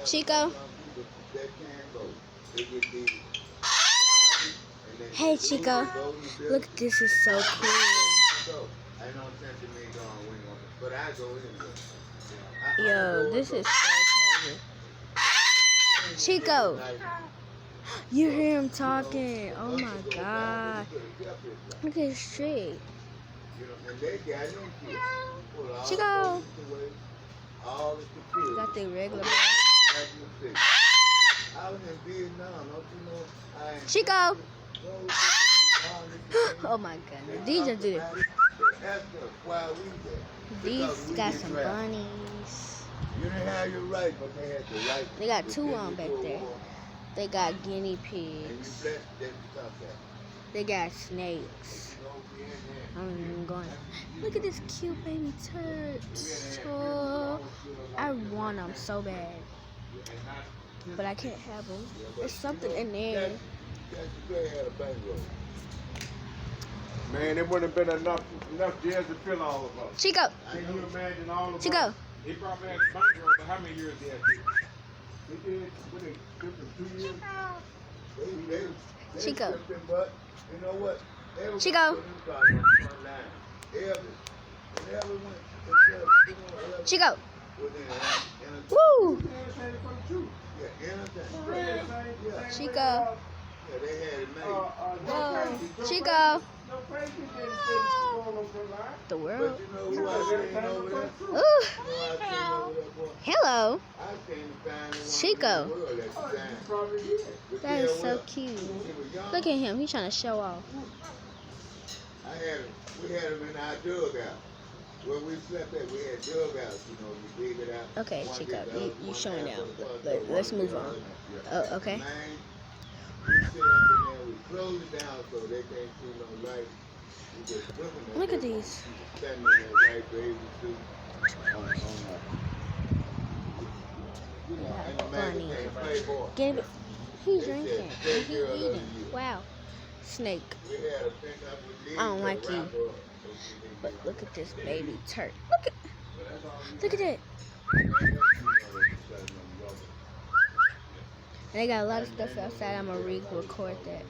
Chico. Hey Chico. Look, this is so cool. Yo, this is so crazy. Chico. You hear him talking. Oh my god. Look at his tree. Chico. Got the regular one. Chico. Oh my goodness. These are good. These got some bunnies. They got two on back there. They got guinea pigs. They got snakes. I'm even going. Look at this cute baby turd. Oh, I want them so bad, but I can't have them. There's something in there. Man, it wouldn't have been enough years to fill all of us. Chico. Can you imagine all of Chico. us? He probably had a bankroll, but how many years did he did? What they took him 2 years? Chico. You know what? Chico. Chico. Woo. Chico. Whoa. Chico. The world. Ooh. Hello. Chico. That is so cute. Look at him. He's trying to show off. We had him in our dugout. Where we slept at, we had dugouts, you dig it out. Okay, Chico, you showing now. Let's move on. Oh, okay. We sit up in there, we close it down so they can't see no light. Look at these. Standing in that white baby suit Funny. Get it. He's drinking. He's eating. Wow. Snake. I don't like you. But look at this baby turd. Look at it. And they got a lot of stuff outside. I'm gonna record that.